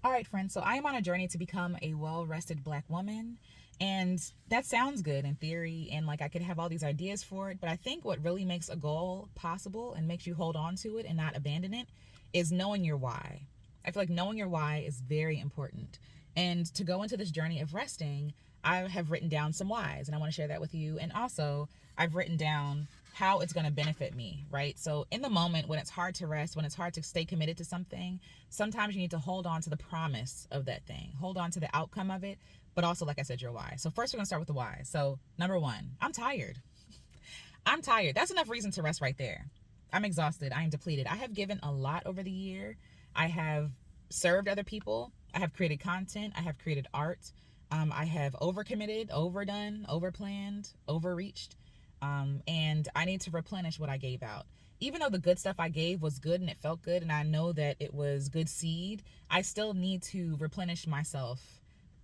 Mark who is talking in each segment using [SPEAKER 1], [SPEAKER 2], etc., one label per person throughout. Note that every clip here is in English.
[SPEAKER 1] All right, friends. So I am on a journey to become a well-rested Black woman. And that sounds good in theory, and like I could have all these ideas for it. But I think what really makes a goal possible and makes you hold on to it and not abandon it is knowing your why. I feel like knowing your why is very important. And to go into this journey of resting, I have written down some whys, and I want to share that with you. And also, I've written down how it's going to benefit me, right? So in the moment when it's hard to rest, when it's hard to stay committed to something, sometimes you need to hold on to the promise of that thing, hold on to the outcome of it, but also, like I said, your why. So first we're gonna start with the why. So number one, I'm tired. I'm tired. That's enough reason to rest right there. I'm exhausted. I am depleted. I have given a lot over the year. I have served other people. I have created content. I have created art. I have overcommitted, overdone, overplanned, overreached. And I need to replenish what I gave out. Even though the good stuff I gave was good and it felt good, and I know that it was good seed, I still need to replenish myself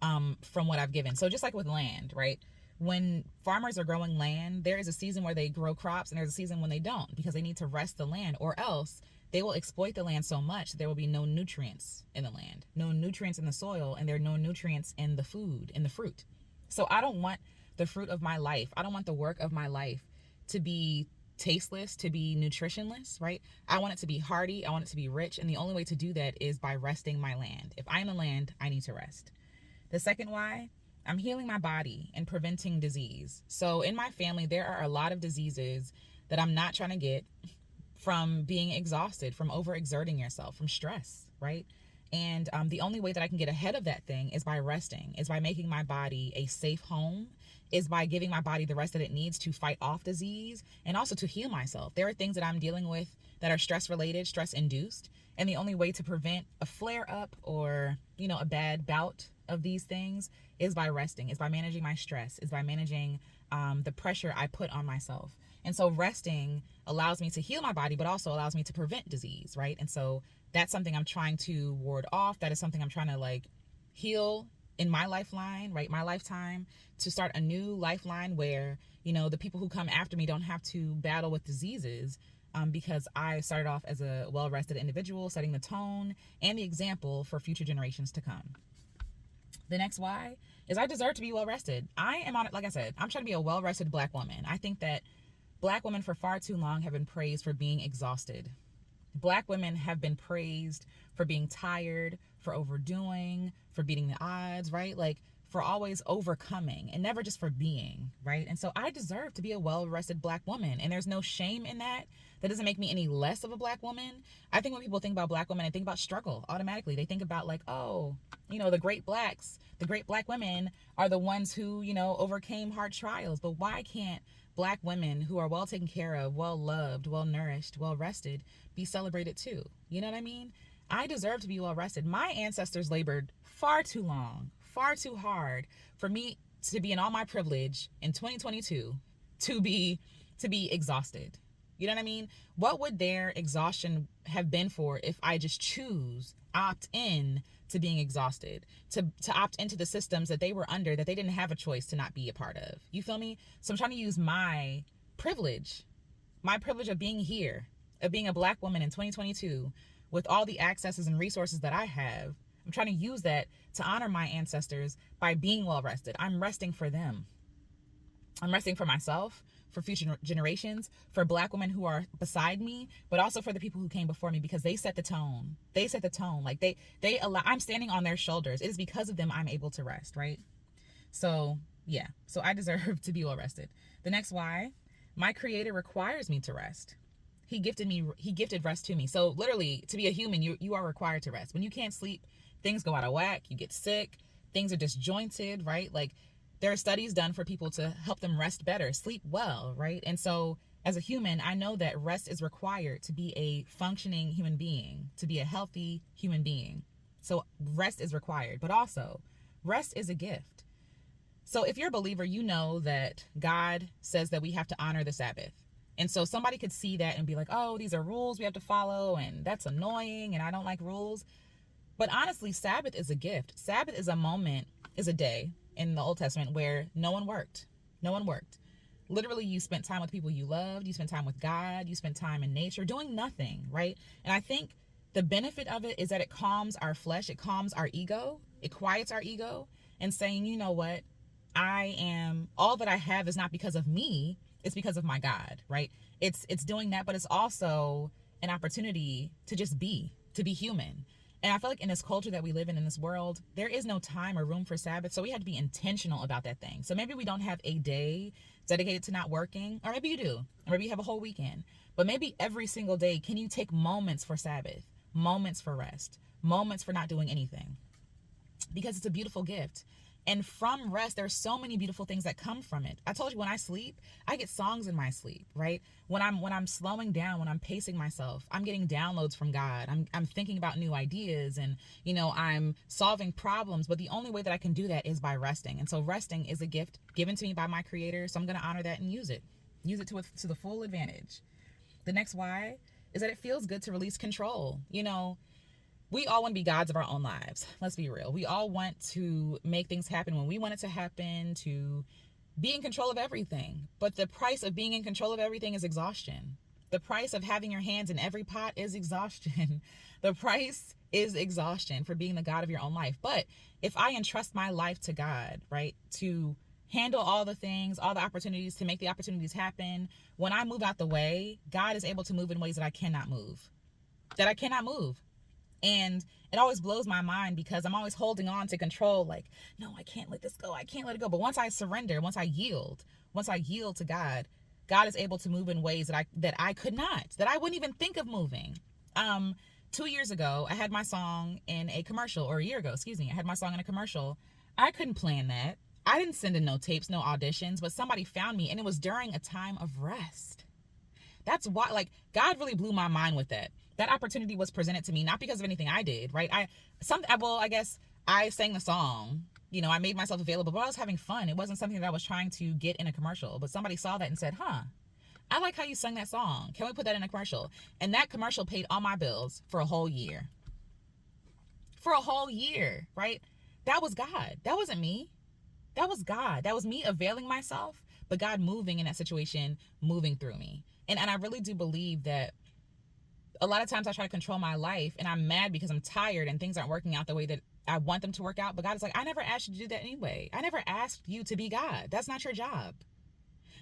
[SPEAKER 1] from what I've given. So just like with land, right? When farmers are growing land, there is a season where they grow crops and there's a season when they don't, because they need to rest the land, or else they will exploit the land so much there will be no nutrients in the land, no nutrients in the soil, and there are no nutrients in the food, in the fruit. So I don't want the fruit of my life, I don't want the work of my life to be tasteless, to be nutritionless, right? I want it to be hearty, I want it to be rich, and the only way to do that is by resting my land. If I'm the land, I need to rest. The second why, I'm healing my body and preventing disease. So in my family, there are a lot of diseases that I'm not trying to get from being exhausted, from overexerting yourself, from stress, right? And the only way that I can get ahead of that thing is by resting, is by making my body a safe home, is by giving my body the rest that it needs to fight off disease and also to heal myself. There are things that I'm dealing with that are stress related, stress induced. And the only way to prevent a flare up or, a bad bout of these things is by resting, is by managing my stress, is by managing the pressure I put on myself. And so resting allows me to heal my body, but also allows me to prevent disease, right? And so that's something I'm trying to ward off. That is something I'm trying to heal in my lifeline, right? My lifetime, to start a new lifeline where, the people who come after me don't have to battle with diseases, because I started off as a well-rested individual, setting the tone and the example for future generations to come. The next why is I deserve to be well-rested. I am on it. Like I said, I'm trying to be a well-rested Black woman. I think that Black women for far too long have been praised for being exhausted. Black women have been praised for being tired, for overdoing, for beating the odds, right? For always overcoming and never just for being, right? And so I deserve to be a well-rested Black woman, and there's no shame in that. That doesn't make me any less of a Black woman. I think when people think about Black women, they think about struggle automatically. They think about the great Blacks, the great Black women are the ones who, overcame hard trials. But why can't Black women who are well taken care of, well loved, well nourished, well rested be celebrated too? You know what I mean? I deserve to be well rested. My ancestors labored far too long, far too hard for me to be in all my privilege in 2022 to be exhausted. You know what I mean? What would their exhaustion have been for if I just opt in to being exhausted, to opt into the systems that they were under, that they didn't have a choice to not be a part of? You feel me? So I'm trying to use my privilege of being here, of being a Black woman in 2022 with all the accesses and resources that I have. I'm trying to use that to honor my ancestors by being well rested. I'm resting for them. I'm resting for myself, for future generations, for Black women who are beside me, but also for the people who came before me, because they set the tone. They set the tone. They allow, I'm standing on their shoulders. It is because of them I'm able to rest, right? So yeah, so I deserve to be well rested. The next why, my Creator requires me to rest. He gifted rest to me. So literally, to be a human, you are required to rest. When you can't sleep, things go out of whack, you get sick, things are disjointed, right? There are studies done for people to help them rest better, sleep well, right? And so as a human, I know that rest is required to be a functioning human being, to be a healthy human being. So rest is required, but also rest is a gift. So if you're a believer, you know that God says that we have to honor the Sabbath. And so somebody could see that and be like, oh, these are rules we have to follow, and that's annoying, and I don't like rules. But honestly, Sabbath is a gift. Sabbath is a day in the Old Testament where no one worked. No one worked. Literally, you spent time with people you loved. You spent time with God. You spent time in nature doing nothing, right? And I think The benefit of it is that it calms our flesh, it calms our ego, it quiets our ego, and saying, you know what, all that I have is not because of me, it's because of my God, right? It's doing that, but it's also an opportunity to just to be human. And I feel like in this culture that we live in this world, there is no time or room for Sabbath. So we have to be intentional about that thing. So maybe we don't have a day dedicated to not working, or maybe you do, or maybe you have a whole weekend. But maybe every single day, can you take moments for Sabbath, moments for rest, moments for not doing anything? Because it's a beautiful gift. And from rest, there's so many beautiful things that come from it. I told you, when I sleep, I get songs in my sleep, right? When I'm slowing down, when I'm pacing myself, I'm getting downloads from God. I'm thinking about new ideas, and I'm solving problems. But the only way that I can do that is by resting. And so resting is a gift given to me by my Creator. So I'm going to honor that and use it to the full advantage. The next why is that it feels good to release control. We all want to be gods of our own lives. Let's be real. We all want to make things happen when we want it to happen, to be in control of everything. But the price of being in control of everything is exhaustion. The price of having your hands in every pot is exhaustion. The price is exhaustion for being the God of your own life. But if I entrust my life to God, right, to handle all the things, all the opportunities, to make the opportunities happen, when I move out the way, God is able to move in ways that I cannot move. And it always blows my mind, because I'm always holding on to control, like, no, I can't let this go. I can't let it go. But once I surrender, once I yield to God, God is able to move in ways that I could not, that I wouldn't even think of moving. 2 years ago, I had my song in a commercial, or a year ago, excuse me, I had my song in a commercial. I couldn't plan that. I didn't send in no tapes, no auditions, but somebody found me, and it was during a time of rest. That's why, God really blew my mind with that. That opportunity was presented to me, not because of anything I did, right? I guess I sang the song, I made myself available, but I was having fun. It wasn't something that I was trying to get in a commercial, but somebody saw that and said, I like how you sung that song. Can we put that in a commercial? And that commercial paid all my bills for a whole year. For a whole year, right? That was God. That wasn't me. That was God. That was me availing myself, but God moving in that situation, moving through me. And I really do believe that a lot of times I try to control my life, and I'm mad because I'm tired and things aren't working out the way that I want them to work out. But God is like, I never asked you to do that anyway. I never asked you to be God. That's not your job.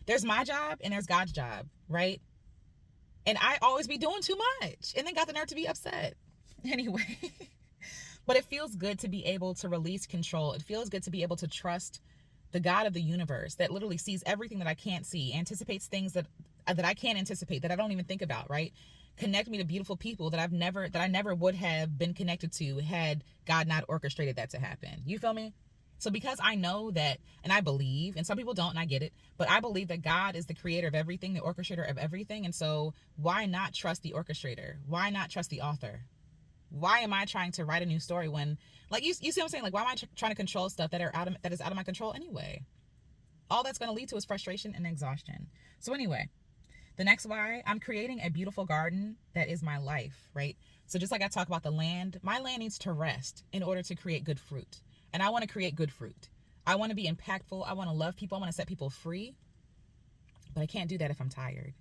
[SPEAKER 1] There's my job and there's God's job, right? And I always be doing too much, and then got the nerve to be upset. Anyway, but it feels good to be able to release control. It feels good to be able to trust the God of the universe that literally sees everything that I can't see, anticipates things that I can't anticipate, that I don't even think about, right? Connect me to beautiful people that I never would have been connected to had God not orchestrated that to happen. You feel me? So because I know that, and I believe, and some people don't, and I get it, but I believe that God is the creator of everything, the orchestrator of everything. And so why not trust the orchestrator? Why not trust the author? Why am I trying to write a new story when, you see what I'm saying? Why am I trying to control stuff that is out of my control anyway? All that's going to lead to is frustration and exhaustion. So anyway, the next why, I'm creating a beautiful garden that is my life, right? So just like I talk about the land, my land needs to rest in order to create good fruit. And I want to create good fruit. I want to be impactful. I want to love people. I want to set people free. But I can't do that if I'm tired.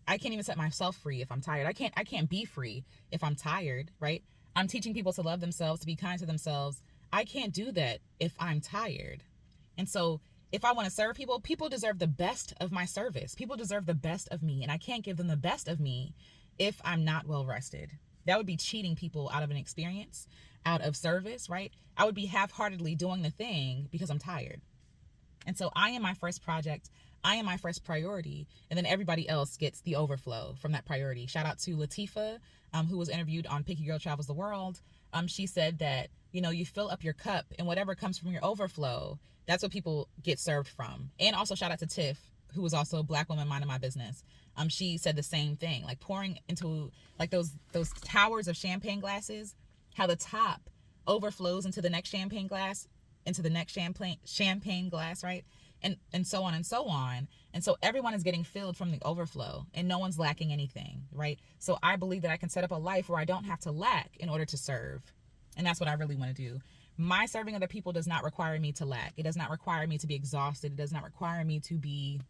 [SPEAKER 1] I can't even set myself free if I'm tired. I can't be free if I'm tired, right? I'm teaching people to love themselves, to be kind to themselves. I can't do that if I'm tired. And so if I want to serve people, people deserve the best of my service. People deserve the best of me, and I can't give them the best of me if I'm not well rested. That would be cheating people out of an experience, out of service, right? I would be half-heartedly doing the thing because I'm tired. And so I am my first project. I am my first priority, and then everybody else gets the overflow from that priority. Shout out to Latifah, who was interviewed on Picky Girl Travels the World. She said that, you fill up your cup, and whatever comes from your overflow, that's what people get served from. And also shout out to Tiff, who was also a Black woman minding my business. She said the same thing, pouring into those towers of champagne glasses, how the top overflows into the next champagne glass, into the next champagne glass, right? And so on and so on. And so everyone is getting filled from the overflow, and no one's lacking anything, right? So I believe that I can set up a life where I don't have to lack in order to serve. And that's what I really want to do. My serving other people does not require me to lack. It does not require me to be exhausted. It does not require me to be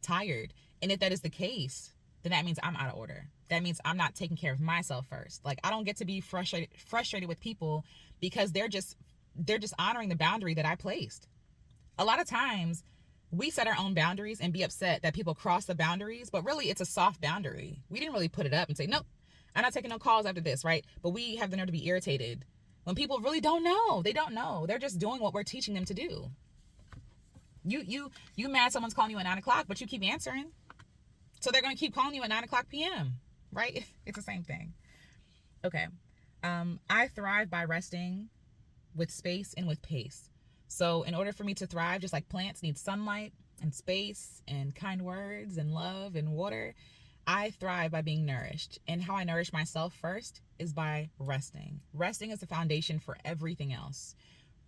[SPEAKER 1] tired. And if that is the case, then that means I'm out of order. That means I'm not taking care of myself first. Like, I don't get to be frustrated with people because they're just honoring the boundary that I placed. A lot of times we set our own boundaries and be upset that people cross the boundaries, but really it's a soft boundary. We didn't really put it up and say, nope, I'm not taking no calls after this, right? But we have the nerve to be irritated when people really don't know. They don't know. They're just doing what we're teaching them to do. You mad someone's calling you at 9 o'clock, but you keep answering. So they're going to keep calling you at 9 o'clock p.m., right? It's the same thing. Okay. I thrive by resting with space and with pace. So in order for me to thrive, just like plants need sunlight and space and kind words and love and water, I thrive by being nourished. And how I nourish myself first is by resting. Resting is the foundation for everything else.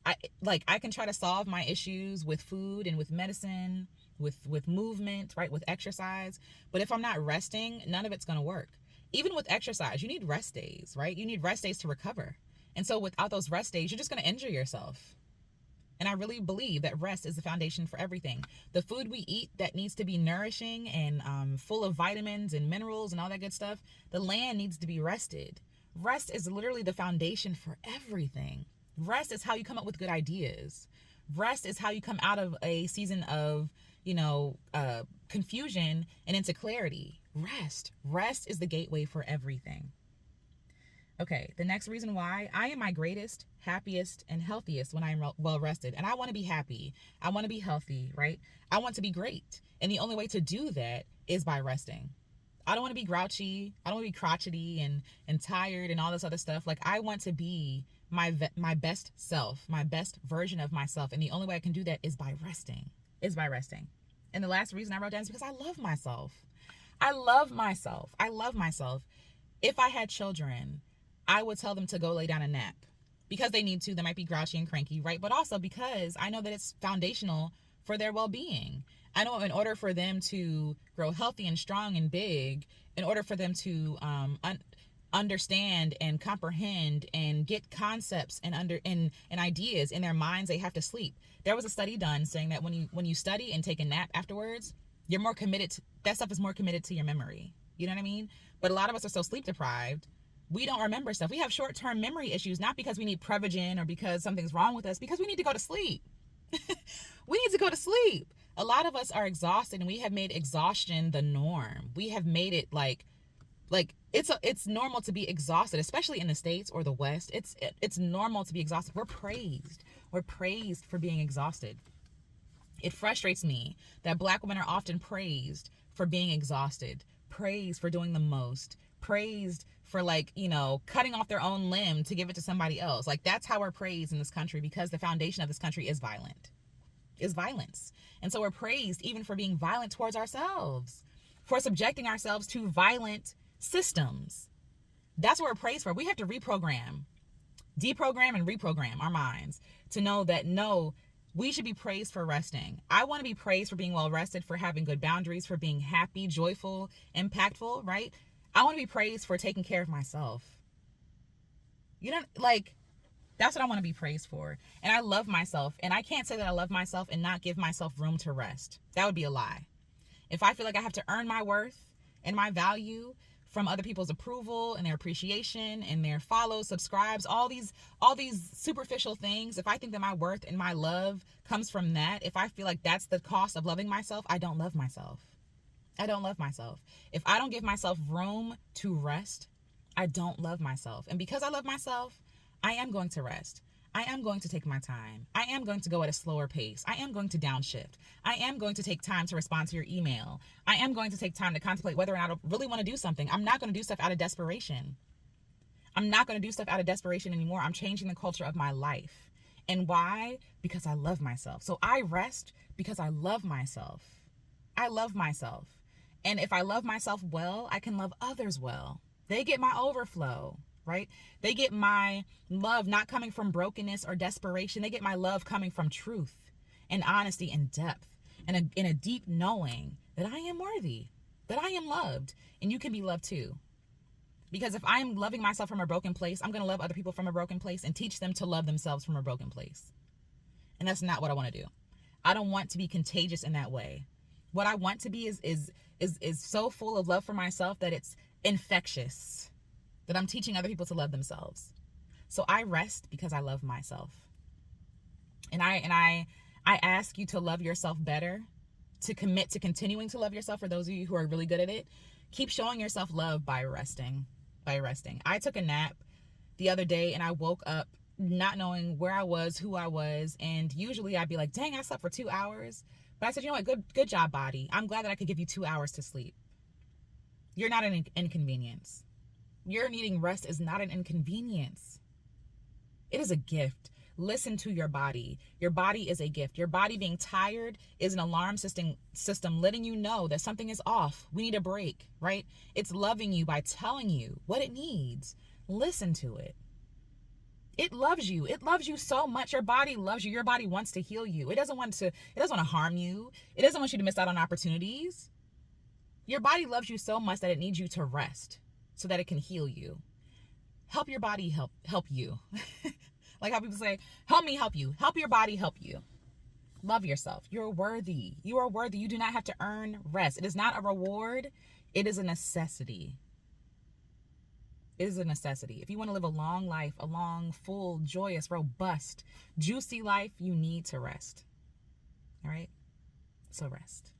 [SPEAKER 1] I can try to solve my issues with food and with medicine, with movement, right, with exercise. But if I'm not resting, none of it's going to work. Even with exercise, you need rest days, right? You need rest days to recover. And so without those rest days, you're just going to injure yourself. And I really believe that rest is the foundation for everything. The food we eat that needs to be nourishing and full of vitamins and minerals and all that good stuff, the land needs to be rested. Rest is literally the foundation for everything. Rest is how you come up with good ideas. Rest is how you come out of a season of, confusion and into clarity. Rest is the gateway for everything. Okay, the next reason why I am my greatest, happiest, and healthiest when I am well rested. And I want to be happy. I want to be healthy, right? I want to be great. And the only way to do that is by resting. I don't want to be grouchy. I don't want to be crotchety and tired and all this other stuff. Like, I want to be my best self, my best version of myself. And the only way I can do that is by resting. And the last reason I wrote down is because I love myself. I love myself. If I had children, I would tell them to go lay down and nap because they need to. They might be grouchy and cranky, right? But also because I know that it's foundational for their well-being. I know in order for them to grow healthy and strong and big, in order for them to understand and comprehend and get concepts and ideas in their minds, they have to sleep. There was a study done saying that when you study and take a nap afterwards, you're more committed that stuff is more committed to your memory. You know what I mean? But a lot of us are so sleep deprived, we don't remember stuff. We have short-term memory issues, not because we need Prevagen or because something's wrong with us, because we need to go to sleep. We need to go to sleep. A lot of us are exhausted, and we have made exhaustion the norm. We have made it like it's normal to be exhausted, especially in the States or the West. It's normal to be exhausted. We're praised for being exhausted. It frustrates me that Black women are often praised for being exhausted, praised for doing the most, praised for cutting off their own limb to give it to somebody else. Like, that's how we're praised in this country, because the foundation of this country is violence. And so we're praised even for being violent towards ourselves, for subjecting ourselves to violent systems. That's what we're praised for. We have to deprogram and reprogram our minds to know that, no, we should be praised for resting. I want to be praised for being well rested, for having good boundaries, for being happy, joyful, impactful, right? I want to be praised for taking care of myself. That's what I want to be praised for. And I love myself. And I can't say that I love myself and not give myself room to rest. That would be a lie. If I feel like I have to earn my worth and my value from other people's approval and their appreciation and their follows, subscribes, all these superficial things, if I think that my worth and my love comes from that, if I feel like that's the cost of loving myself, I don't love myself. If I don't give myself room to rest, I don't love myself. And because I love myself, I am going to rest. I am going to take my time. I am going to go at a slower pace. I am going to downshift. I am going to take time to respond to your email. I am going to take time to contemplate whether or not I really want to do something. I'm not going to do stuff out of desperation. Anymore. I'm changing the culture of my life. And why? Because I love myself. So I rest because I love myself. And if I love myself well, I can love others well. They get my overflow, right? They get my love not coming from brokenness or desperation. They get my love coming from truth and honesty and depth and in a deep knowing that I am worthy, that I am loved, and you can be loved too. Because if I'm loving myself from a broken place, I'm going to love other people from a broken place and teach them to love themselves from a broken place. And that's not what I want to do. I don't want to be contagious in that way. What I want to be is is so full of love for myself that it's infectious, that I'm teaching other people to love themselves. So I rest because I love myself. And I ask you to love yourself better, to commit to continuing to love yourself. For those of you who are really good at it, keep showing yourself love by resting. I took a nap the other day and I woke up not knowing where I was, who I was, and usually I'd be like, dang, I slept for 2 hours. But I said, you know what, good job, body. I'm glad that I could give you 2 hours to sleep. You're not an inconvenience. Your needing rest is not an inconvenience. It is a gift. Listen to your body. Your body is a gift. Your body being tired is an alarm system letting you know that something is off. We need a break, right? It's loving you by telling you what it needs. Listen to it. It loves you. It loves you so much. Your body loves you. Your body wants to heal you. It doesn't want to harm you. It doesn't want you to miss out on opportunities. Your body loves you so much that it needs you to rest so that it can heal you. Help your body help you. Like how people say, help me help you. Help your body help you. Love yourself. You're worthy. You are worthy. You do not have to earn rest. It is not a reward. It is a necessity. It is a necessity. If you want to live a long life, a long, full, joyous, robust, juicy life, you need to rest. All right? So rest.